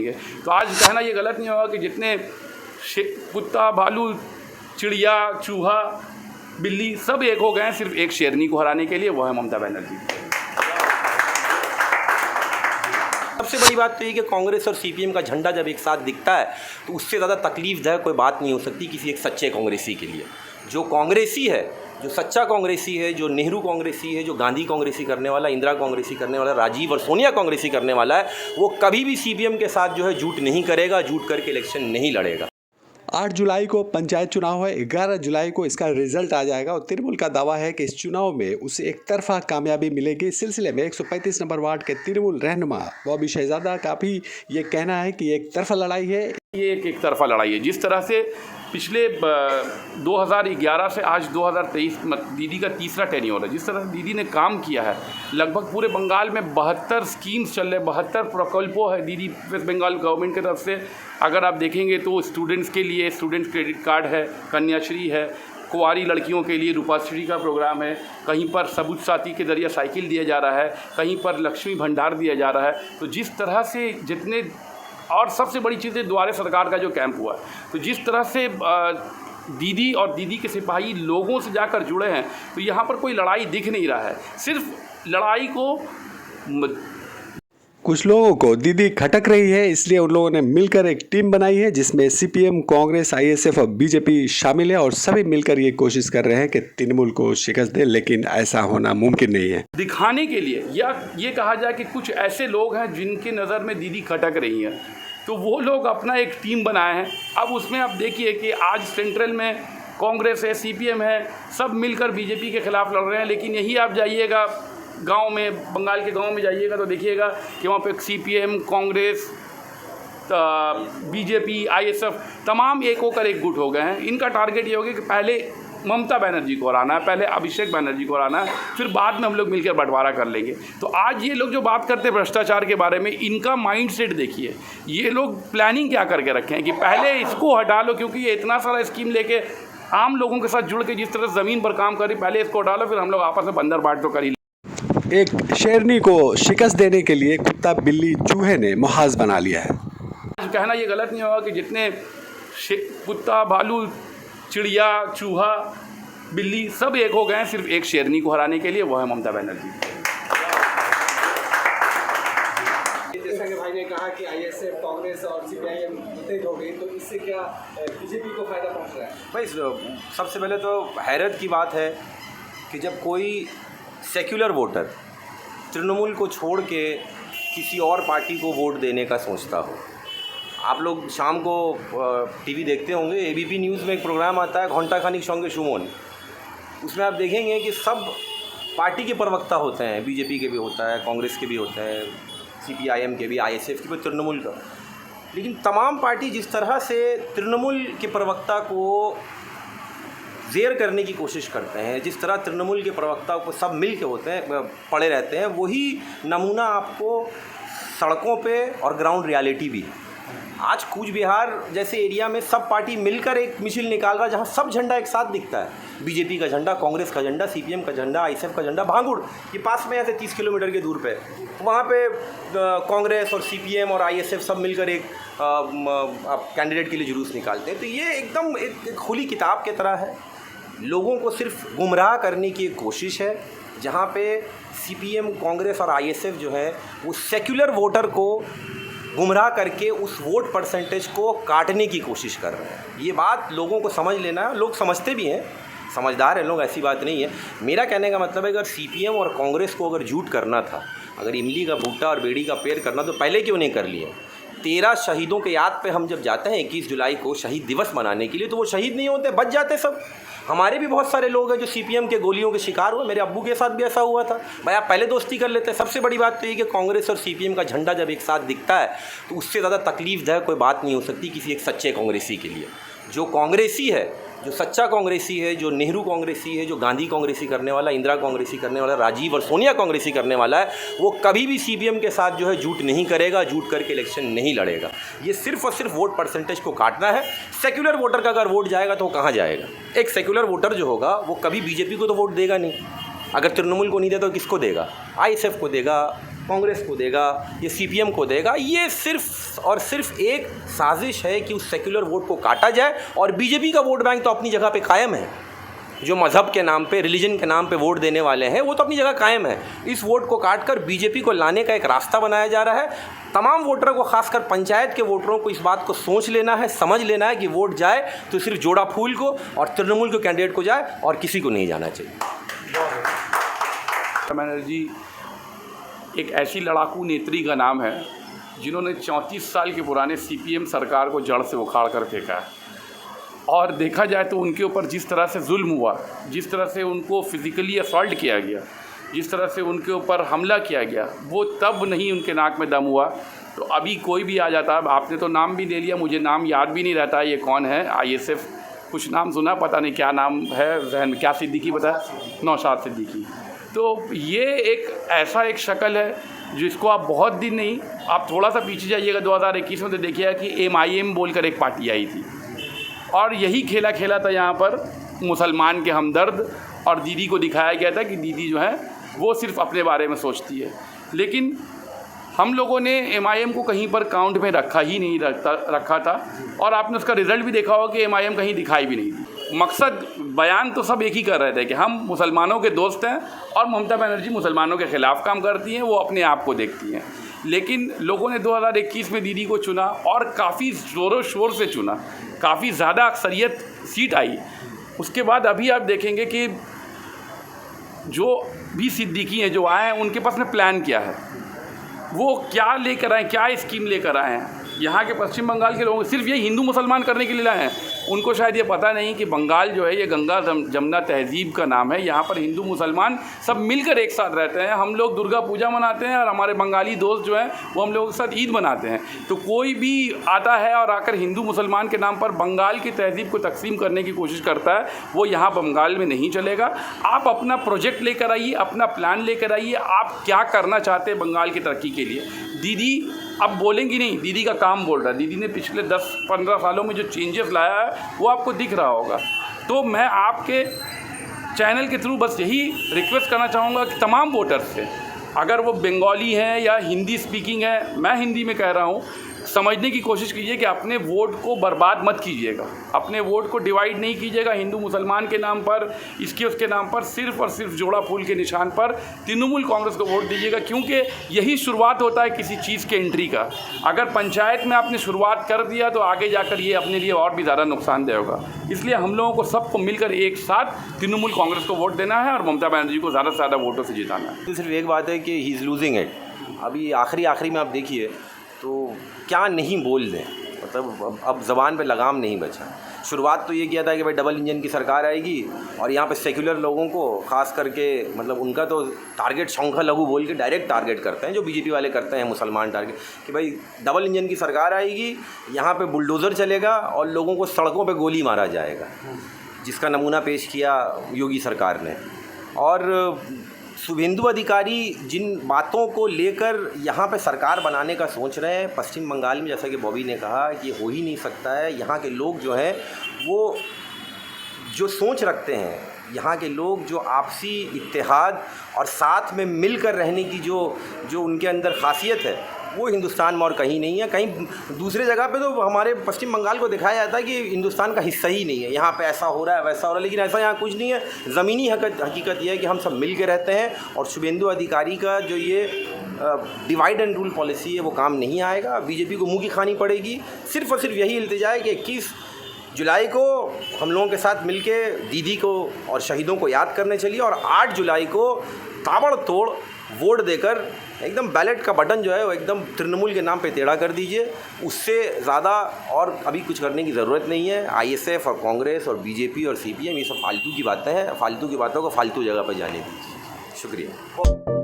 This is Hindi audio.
है। तो आज कहना ये गलत नहीं होगा कि जितने कुत्ता, भालू, चिड़िया, चूहा, बिल्ली सब एक हो गए हैं सिर्फ एक शेरनी को हराने के लिए, वो है ममता बनर्जी। सबसे बड़ी बात तो ये कि कांग्रेस और सीपीएम का झंडा जब एक साथ दिखता है तो उससे ज़्यादा तकलीफदायक कोई बात नहीं हो सकती किसी एक सच्चे कांग्रेसी के लिए। जो कांग्रेसी है, जो सच्चा कांग्रेसी है, जो नेहरू कांग्रेसी है, जो गांधी कांग्रेसी करने वाला, इंदिरा कांग्रेसी करने वाला, राजीव और सोनिया कांग्रेसी करने वाला है, वो कभी भी सीपीएम के साथ जो है झूठ नहीं करेगा, झूठ करके इलेक्शन नहीं लड़ेगा। 8 जुलाई को पंचायत चुनाव है, 11 जुलाई को इसका रिजल्ट आ जाएगा और तृणमूल का दावा है कि इस चुनाव में उसे एक तरफा कामयाबी मिलेगी। इस सिलसिले में 135 नंबर वार्ड के तृणमूल रहनुमा बॉबी शहजादा का भी ये कहना है कि एक तरफा लड़ाई है। ये एक तरफा लड़ाई है। जिस तरह से पिछले 2011 से आज 2023 दीदी का तीसरा टेन्योर है, जिस तरह से दीदी ने काम किया है, लगभग पूरे बंगाल में 72 स्कीम्स चल रहे, 72 प्रकल्पों है दीदी वेस्ट बंगाल गवर्नमेंट की तरफ से। अगर आप देखेंगे तो स्टूडेंट्स के लिए स्टूडेंट्स क्रेडिट कार्ड है, कन्याश्री है, कुंवारी लड़कियों के लिए रूपाश्री का प्रोग्राम है, कहीं पर सबुज साथी के जरिए साइकिल दिया जा रहा है, कहीं पर लक्ष्मी भंडार दिया जा रहा है। तो जिस तरह से जितने, और सबसे बड़ी चीज़ है द्वारे सरकार का जो कैंप हुआ है, तो जिस तरह से दीदी और दीदी के सिपाही लोगों से जाकर जुड़े हैं, तो यहाँ पर कोई लड़ाई दिख नहीं रहा है। सिर्फ लड़ाई को कुछ लोगों को दीदी खटक रही है, इसलिए उन लोगों ने मिलकर एक टीम बनाई है जिसमें सीपीएम, कांग्रेस, आईएसएफ और बीजेपी शामिल है और सभी मिलकर ये कोशिश कर रहे हैं कि तृणमूल को शिकस्त दे, लेकिन ऐसा होना मुमकिन नहीं है। दिखाने के लिए या ये कहा जाए कि कुछ ऐसे लोग हैं जिनकी नज़र में दीदी खटक रही हैं, तो वो लोग अपना एक टीम बनाए हैं। अब उसमें आप देखिए कि आज सेंट्रल में कांग्रेस है, सीपीएम है, सब मिलकर बीजेपी के खिलाफ लड़ रहे हैं। लेकिन यही आप जाइएगा गांव में, बंगाल के गांव में जाइएगा तो देखिएगा कि वहाँ पे सीपीएम, कांग्रेस, बीजेपी, आईएसएफ तमाम एक होकर एक गुट हो गए हैं। इनका टारगेट ये हो गया कि पहले ममता बनर्जी को हराना है, पहले अभिषेक बनर्जी को हराना है, फिर बाद में हम लोग मिलकर बंटवारा कर लेंगे। तो आज ये लोग जो बात करते हैं भ्रष्टाचार के बारे में, इनका माइंडसेट देखिए। ये लोग प्लानिंग क्या करके रखे हैं कि पहले इसको हटा लो, क्योंकि ये इतना सारा स्कीम लेके आम लोगों के साथ जुड़ के जिस तरह ज़मीन पर काम करी, पहले इसको हटा लो, फिर हम लोग आपस में बंदर बांट तो कर ही। एक शेरनी को शिकस्त देने के लिए कुत्ता, बिल्ली, चूहे ने मुहाज बना लिया है। कहना ये गलत नहीं होगा कि जितने कुत्ता, भालू, चिड़िया, चूहा, बिल्ली सब एक हो गए हैं सिर्फ एक शेरनी को हराने के लिए, वो है ममता बनर्जी। जैसा कि भाई ने कहा कि आईएसएफ, कांग्रेस और सीपीआईएम मुत्तहिद हो गई, तो इससे क्या बीजेपी को फायदा पहुंच रहा है? भाई सबसे पहले तो हैरत की बात है कि जब कोई सेक्युलर वोटर तृणमूल को छोड़ के किसी और पार्टी को वोट देने का सोचता हो। आप लोग शाम को टीवी देखते होंगे, एबीपी न्यूज़ में एक प्रोग्राम आता है घंटा खानिक संगे सुमन, उसमें आप देखेंगे कि सब पार्टी के प्रवक्ता होते हैं, बीजेपी के भी होता है, कांग्रेस के भी होते हैं, सीपीआईएम के भी, आईएसएफ के भी, तृणमूल का। लेकिन तमाम पार्टी जिस तरह से तृणमूल के प्रवक्ता को जेर करने की कोशिश करते हैं, जिस तरह तृणमूल के प्रवक्ता को सब मिल के होते हैं, पड़े रहते हैं, वही नमूना आपको सड़कों पे और ग्राउंड रियलिटी भी है। आज कूच बिहार जैसे एरिया में सब पार्टी मिलकर एक मिছিল निकाल रहा है, जहाँ सब झंडा एक साथ दिखता है। बीजेपी का झंडा, कांग्रेस का झंडा, सीपीएम का झंडा, आईएसएफ का झंडा। भांगुड़ ये पास में ऐसे 30 किलोमीटर के दूर पे, वहाँ पे कांग्रेस और सीपीएम और आईएसएफ सब मिलकर एक कैंडिडेट के लिए जुलूस निकालते हैं। तो ये एकदम एक खुली किताब की तरह है, लोगों को सिर्फ गुमराह करने की एक कोशिश है, जहाँ पे सीपीएम, कांग्रेस और आईएसएफ जो है वो सेक्युलर वोटर को गुमराह करके उस वोट परसेंटेज को काटने की कोशिश कर रहे हैं। ये बात लोगों को समझ लेना है, लोग समझते भी हैं, समझदार हैं लोग, ऐसी बात नहीं है। मेरा कहने का मतलब है अगर सीपीएम और कांग्रेस को अगर झूठ करना था, अगर इमली का भुट्टा और बेड़ी का पेड़ करना, तो पहले क्यों नहीं कर लिए? 13 शहीदों के याद पे हम जब जाते हैं 21 जुलाई को शहीद दिवस मनाने के लिए, तो वो शहीद नहीं होते, बच जाते सब। हमारे भी बहुत सारे लोग हैं जो सीपीएम के गोलियों के शिकार हुए, मेरे अब्बू के साथ भी ऐसा हुआ था। भाई आप पहले दोस्ती कर लेते हैं। सबसे बड़ी बात तो ये कि कांग्रेस और सीपीएम का झंडा जब एक साथ दिखता है तो उससे ज़्यादा तकलीफदायक कोई बात नहीं हो सकती किसी एक सच्चे कांग्रेसी के लिए। जो कांग्रेसी है, जो सच्चा कांग्रेसी है, जो नेहरू कांग्रेसी है, जो गांधी कांग्रेसी करने वाला, इंदिरा कांग्रेसी करने वाला, राजीव और सोनिया कांग्रेसी करने वाला है, वो कभी भी सीपीएम के साथ जो है झूठ नहीं करेगा, झूठ करके इलेक्शन नहीं लड़ेगा। ये सिर्फ और सिर्फ वोट परसेंटेज को काटना है। सेक्युलर वोटर का अगर वोट जाएगा तो वो कहाँ जाएगा? एक सेक्युलर वोटर जो होगा वो कभी बीजेपी को तो वोट देगा नहीं, अगर तृणमूल को नहीं देता तो किसको देगा? आईएसएफ को देगा, कांग्रेस को देगा, ये सीपीएम को देगा। ये सिर्फ और सिर्फ एक साजिश है कि उस सेक्युलर वोट को काटा जाए। और बीजेपी का वोट बैंक तो अपनी जगह पे कायम है। जो मज़हब के नाम पे, रिलीजन के नाम पे वोट देने वाले हैं वो तो अपनी जगह कायम है। इस वोट को काटकर बीजेपी को लाने का एक रास्ता बनाया जा रहा है। तमाम वोटरों को, खासकर पंचायत के वोटरों को इस बात को सोच लेना है, समझ लेना है कि वोट जाए तो सिर्फ जोड़ा फूल को और तृणमूल के कैंडिडेट को जाए और किसी को नहीं जाना चाहिए। बनर्जी एक ऐसी लड़ाकू नेत्री का नाम है जिन्होंने 34 साल के पुराने सीपीएम सरकार को जड़ से उखाड़ कर फेंका है। और देखा जाए तो उनके ऊपर जिस तरह से जुल्म हुआ, जिस तरह से उनको फिज़िकली असॉल्ट किया गया, जिस तरह से उनके ऊपर हमला किया गया, वो तब नहीं उनके नाक में दम हुआ तो अभी कोई भी आ जाता। आपने तो नाम भी ले लिया, मुझे नाम याद भी नहीं रहता ये कौन है। ISF कुछ नाम सुना, पता नहीं क्या नाम है जहन में, क्या सिद्दीकी बताया, नौशाद सिद्दीकी। तो ये एक ऐसा एक शक्ल है जिसको आप बहुत दिन नहीं, आप थोड़ा सा पीछे जाइएगा 2021 में तो देखिएगा कि MIM बोलकर एक पार्टी आई थी और यही खेला खेला था यहाँ पर मुसलमान के हमदर्द, और दीदी को दिखाया गया था कि दीदी जो है वो सिर्फ अपने बारे में सोचती है। लेकिन हम लोगों ने MIM को कहीं पर काउंट में रखा ही नहीं रखा था और आपने उसका रिज़ल्ट भी देखा होगा कि MIM कहीं दिखाई भी नहीं दी। मकसद बयान तो सब एक ही कर रहे थे कि हम मुसलमानों के दोस्त हैं और ममता बनर्जी मुसलमानों के ख़िलाफ़ काम करती हैं, वो अपने आप को देखती हैं। लेकिन लोगों ने 2021 में दीदी को चुना और काफ़ी ज़ोरों शोर से चुना, काफ़ी ज़्यादा अक्सरियत सीट आई। उसके बाद अभी आप देखेंगे कि जो भी सिद्दीकी हैं जो आए हैं उनके पास में प्लान क्या है, वो क्या लेकर आए, क्या स्कीम लेकर आए हैं। यहाँ के पश्चिम बंगाल के लोग सिर्फ ये हिंदू मुसलमान करने के लिए लाए हैं। उनको शायद ये पता नहीं कि बंगाल जो है ये गंगा जमुना तहजीब का नाम है। यहाँ पर हिंदू मुसलमान सब मिलकर एक साथ रहते हैं। हम लोग दुर्गा पूजा मनाते हैं और हमारे बंगाली दोस्त जो हैं वो हम लोगों के साथ ईद मनाते हैं। तो कोई भी आता है और आकर हिंदू मुसलमान के नाम पर बंगाल की तहजीब को तकसीम करने की कोशिश करता है, वो यहाँ बंगाल में नहीं चलेगा। आप अपना प्रोजेक्ट लेकर आइए, अपना प्लान लेकर आइए, आप क्या करना चाहते हैं बंगाल की तरक्की के लिए। दीदी अब बोलेंगी नहीं, दीदी का काम बोल रहा है। दीदी ने पिछले 10-15 सालों में जो चेंजेस लाया है वो आपको दिख रहा होगा। तो मैं आपके चैनल के थ्रू बस यही रिक्वेस्ट करना चाहूँगा कि तमाम वोटर्स से, अगर वो बंगाली हैं या हिंदी स्पीकिंग है, मैं हिंदी में कह रहा हूँ, समझने की कोशिश कीजिए कि अपने वोट को बर्बाद मत कीजिएगा, अपने वोट को डिवाइड नहीं कीजिएगा हिंदू मुसलमान के नाम पर, इसके उसके नाम पर। सिर्फ और सिर्फ जोड़ा फूल के निशान पर तृणमूल कांग्रेस को वोट दीजिएगा, क्योंकि यही शुरुआत होता है किसी चीज़ के एंट्री का। अगर पंचायत में आपने शुरुआत कर दिया तो आगे जाकर ये अपने लिए और भी ज़्यादा नुकसानदेह होगा। इसलिए हम लोगों को सबको मिलकर एक साथ तृणमूल कांग्रेस को वोट देना है और ममता बनर्जी को ज़्यादा से ज़्यादा वोटों से जिताना है। तो सिर्फ एक बात है कि ही इज़ लूजिंग इट। अभी आखिरी में आप देखिए तो क्या नहीं बोल दें, मतलब अब ज़बान पे लगाम नहीं बचा। शुरुआत तो ये किया था कि भाई डबल इंजन की सरकार आएगी और यहाँ पे सेक्युलर लोगों को खास करके, मतलब उनका तो टारगेट शौखा लघु बोल के डायरेक्ट टारगेट करते हैं, जो बीजेपी वाले करते हैं मुसलमान टारगेट, कि भाई डबल इंजन की सरकार आएगी, यहाँ पे बुलडोज़र चलेगा और लोगों को सड़कों पे गोली मारा जाएगा, जिसका नमूना पेश किया योगी सरकार ने। और शुभेंदु अधिकारी जिन बातों को लेकर यहाँ पे सरकार बनाने का सोच रहे हैं पश्चिम बंगाल में, जैसा कि बॉबी ने कहा कि हो ही नहीं सकता है। यहाँ के लोग जो हैं वो जो सोच रखते हैं, यहाँ के लोग जो आपसी इत्तेहाद और साथ में मिलकर रहने की जो उनके अंदर खासियत है, वो हिंदुस्तान में और कहीं नहीं है। कहीं दूसरे जगह पे तो हमारे पश्चिम बंगाल को दिखाया जाता है कि हिंदुस्तान का हिस्सा ही नहीं है, यहाँ पे ऐसा हो रहा है वैसा हो रहा है, लेकिन ऐसा यहाँ कुछ नहीं है। ज़मीनी हकीकत यह है कि हम सब मिल के रहते हैं और शुभेंदु अधिकारी का जो ये डिवाइड एंड रूल पॉलिसी है वो काम नहीं आएगा। बीजेपी को मुँह की खानी पड़ेगी। सिर्फ और सिर्फ यही इल्तिजा है कि 21 जुलाई को हम लोगों के साथ मिलके दीदी को और शहीदों को याद करने चलिए और 8 जुलाई को ताबड़तोड़ वोट देकर एकदम बैलेट का बटन जो है वो एकदम तृणमूल के नाम पे टेढ़ा कर दीजिए। उससे ज़्यादा और अभी कुछ करने की ज़रूरत नहीं है। ISF और कांग्रेस और बीजेपी और CPM ये सब फालतू की बातें हैं। फालतू की बातों को फालतू जगह पर जाने दीजिए। शुक्रिया।